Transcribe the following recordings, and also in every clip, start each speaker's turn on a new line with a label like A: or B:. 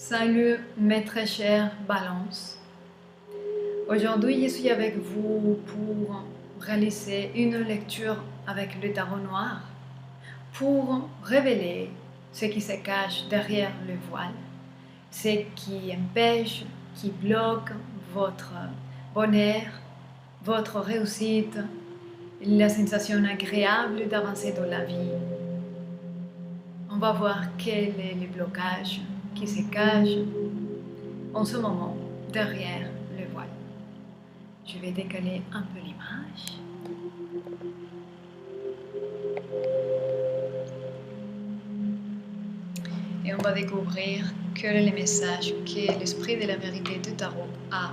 A: Salut mes très chers balances. Aujourd'hui, je suis avec vous pour réaliser une lecture avec le tarot noir pour révéler ce qui se cache derrière le voile, ce qui empêche, qui bloque votre bonheur, votre réussite, la sensation agréable d'avancer dans la vie. On va voir quel est le blocage qui se cache en ce moment derrière le voile. Je vais décaler un peu l'image. Et on va découvrir quel est le message que l'esprit de la vérité du tarot a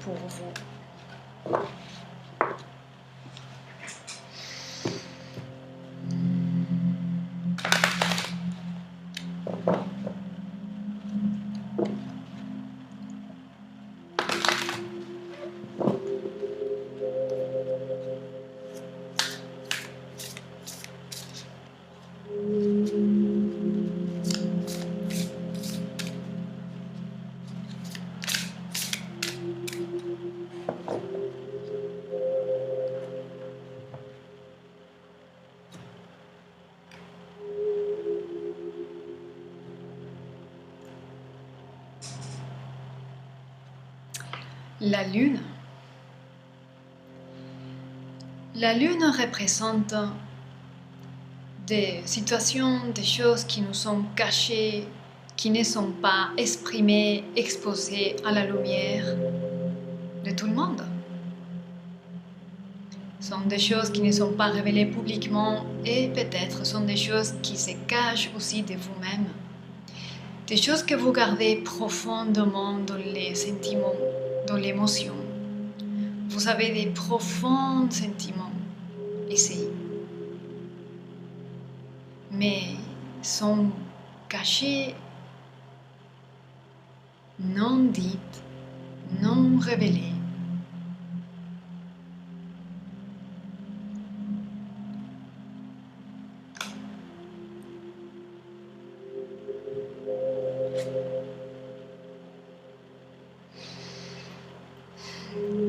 A: pour vous. La lune. La lune représente des situations, des choses qui nous sont cachées, qui ne sont pas exprimées, exposées à la lumière de tout le monde. Ce sont des choses qui ne sont pas révélées publiquement et peut-être sont des choses qui se cachent aussi de vous-même. Des choses que vous gardez profondément dans les sentiments, dans l'émotion. Vous avez des profonds sentiments ici, mais sont cachés, non dites, non révélés.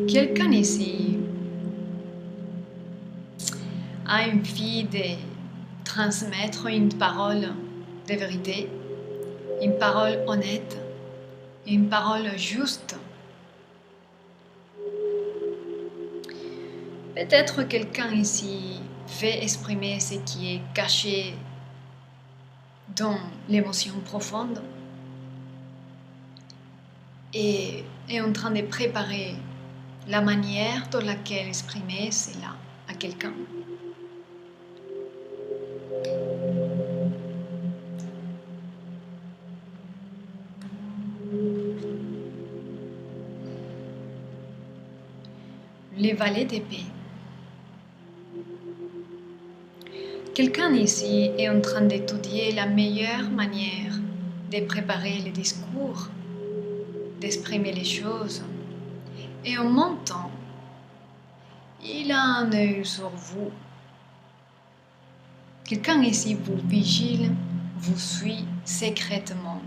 A: Quelqu'un ici a envie de transmettre une parole de vérité, une parole honnête, une parole juste. Peut-être quelqu'un ici veut exprimer ce qui est caché dans l'émotion profonde et est en train de préparer la manière dans laquelle exprimer cela à quelqu'un. Les valets d'épée. Quelqu'un ici est en train d'étudier la meilleure manière de préparer les discours, d'exprimer les choses. Et en montant, il a un œil sur vous. Quelqu'un ici vous vigile, vous suit secrètement.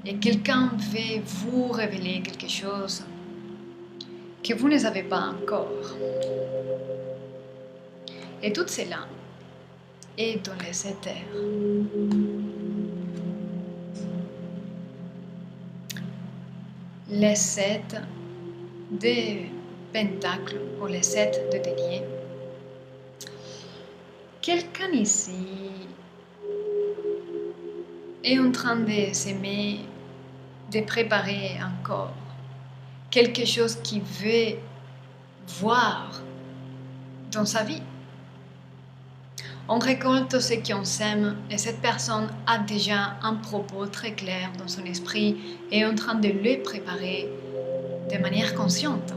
A: Et quelqu'un veut vous révéler quelque chose que vous ne savez pas encore. Et tout cela est dans les éthers. Les 7 de pentacles ou les 7 de deniers. Quelqu'un ici est en train de s'aimer, de préparer encore quelque chose qu'il veut voir dans sa vie. On récolte ce qu'on sème et cette personne a déjà un propos très clair dans son esprit et est en train de le préparer de manière consciente.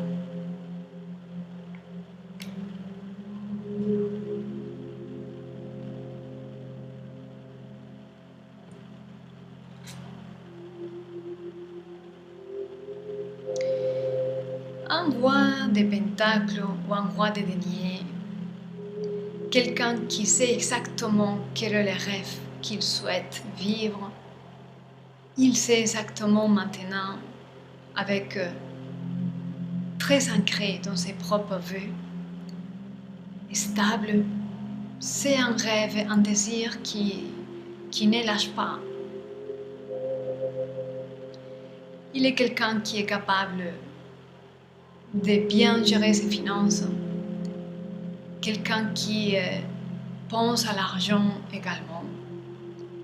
A: Un roi de pentacles ou un roi de deniers, quelqu'un qui sait exactement quel est le rêve qu'il souhaite vivre Il sait exactement maintenant, avec très ancré dans ses propres vœux, et stable, c'est un rêve, un désir qui ne lâche pas. Il est quelqu'un qui est capable de bien gérer ses finances, quelqu'un qui pense à l'argent également,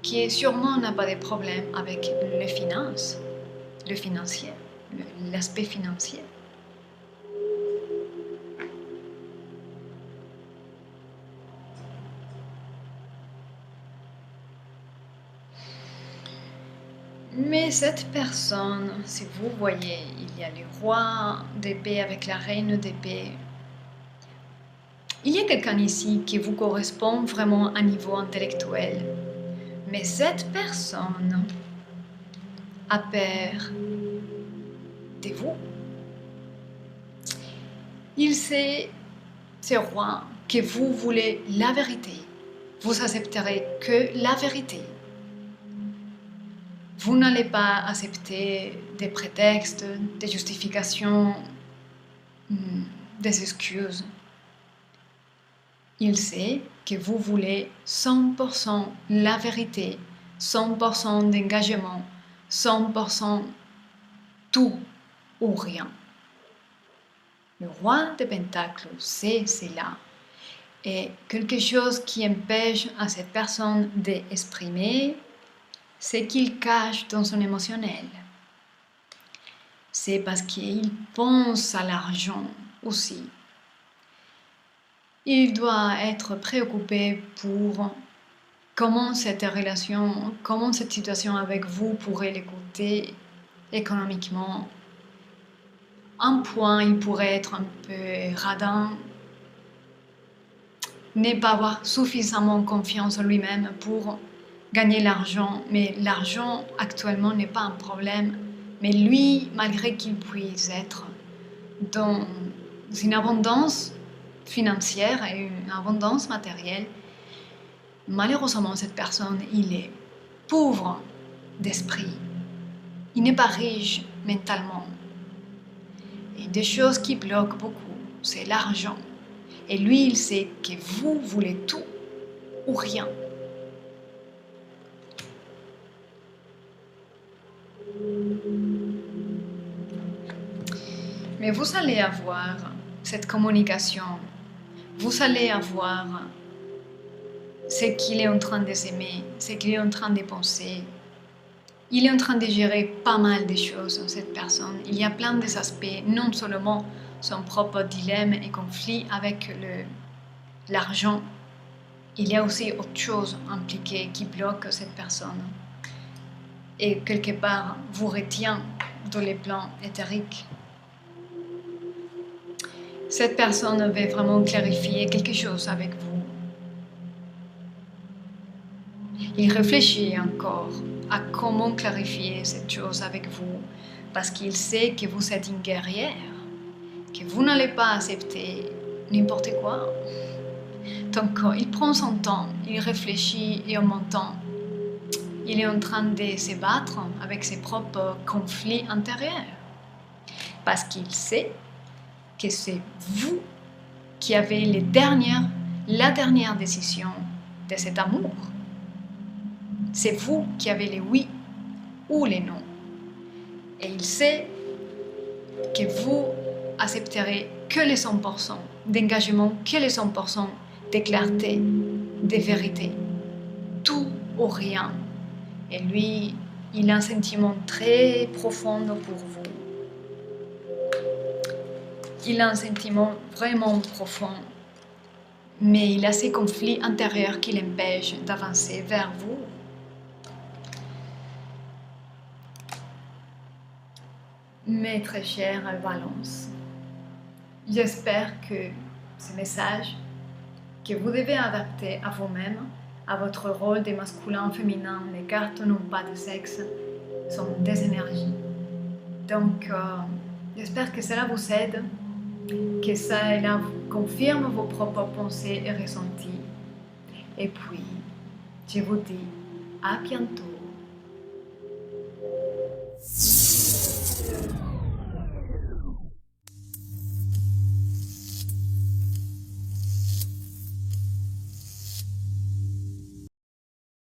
A: qui sûrement n'a pas de problème avec les finances, le financier, l'aspect financier. Mais cette personne, si vous voyez, il y a le roi d'épée avec la reine d'épée. Il y a quelqu'un ici qui vous correspond vraiment à niveau intellectuel. Mais cette personne a peur de vous. Il sait, ce roi, que vous voulez la vérité. Vous accepterez que la vérité. Vous n'allez pas accepter des prétextes, des justifications, des excuses. Il sait que vous voulez 100% la vérité, 100% d'engagement, 100% tout ou rien. Le roi de Pentacles sait cela. Et quelque chose qui empêche à cette personne d'exprimer ce qu'il cache dans son émotionnel. C'est parce qu'il pense à l'argent aussi. Il doit être préoccupé pour comment cette relation, comment cette situation avec vous pourrait le coûter économiquement. Un point, il pourrait être un peu radin, ne pas avoir suffisamment confiance en lui-même pour gagner l'argent. Mais l'argent actuellement n'est pas un problème. Mais lui, malgré qu'il puisse être dans une abondance financière et une abondance matérielle, malheureusement cette personne, il est pauvre d'esprit. Il n'est pas riche mentalement. Et des choses qui bloquent beaucoup, c'est l'argent. Et lui, il sait que vous voulez tout ou rien. Mais vous allez avoir cette communication. Vous allez avoir ce qu'il est en train de s'aimer, ce qu'il est en train de penser. Il est en train de gérer pas mal de choses, cette personne. Il y a plein d'aspects, non seulement son propre dilemme et conflit avec l'argent. Il y a aussi autre chose impliquée qui bloque cette personne. Et quelque part, vous retient dans les plans éthériques. Cette personne veut vraiment clarifier quelque chose avec vous. Il réfléchit encore à comment clarifier cette chose avec vous, parce qu'il sait que vous êtes une guerrière, que vous n'allez pas accepter n'importe quoi. Donc il prend son temps, il réfléchit et en même temps, il est en train de se battre avec ses propres conflits intérieurs. Parce qu'il sait que c'est vous qui avez la dernière décision de cet amour. C'est vous qui avez les oui ou les non. Et il sait que vous accepterez que les 100% d'engagement, que les 100% de clarté, de vérité. Tout ou rien. Et lui, il a un sentiment très profond pour vous. Il a un sentiment vraiment profond. Mais il a ces conflits intérieurs qui l'empêchent d'avancer vers vous. Mes très chère Balance, j'espère que ce message que vous devez adapter à vous-même, à votre rôle de masculin, féminin, les cartes n'ont pas de sexe, sont des énergies. Donc, j'espère que cela vous aide, que cela vous confirme vos propres pensées et ressentis. Et puis, je vous dis à bientôt.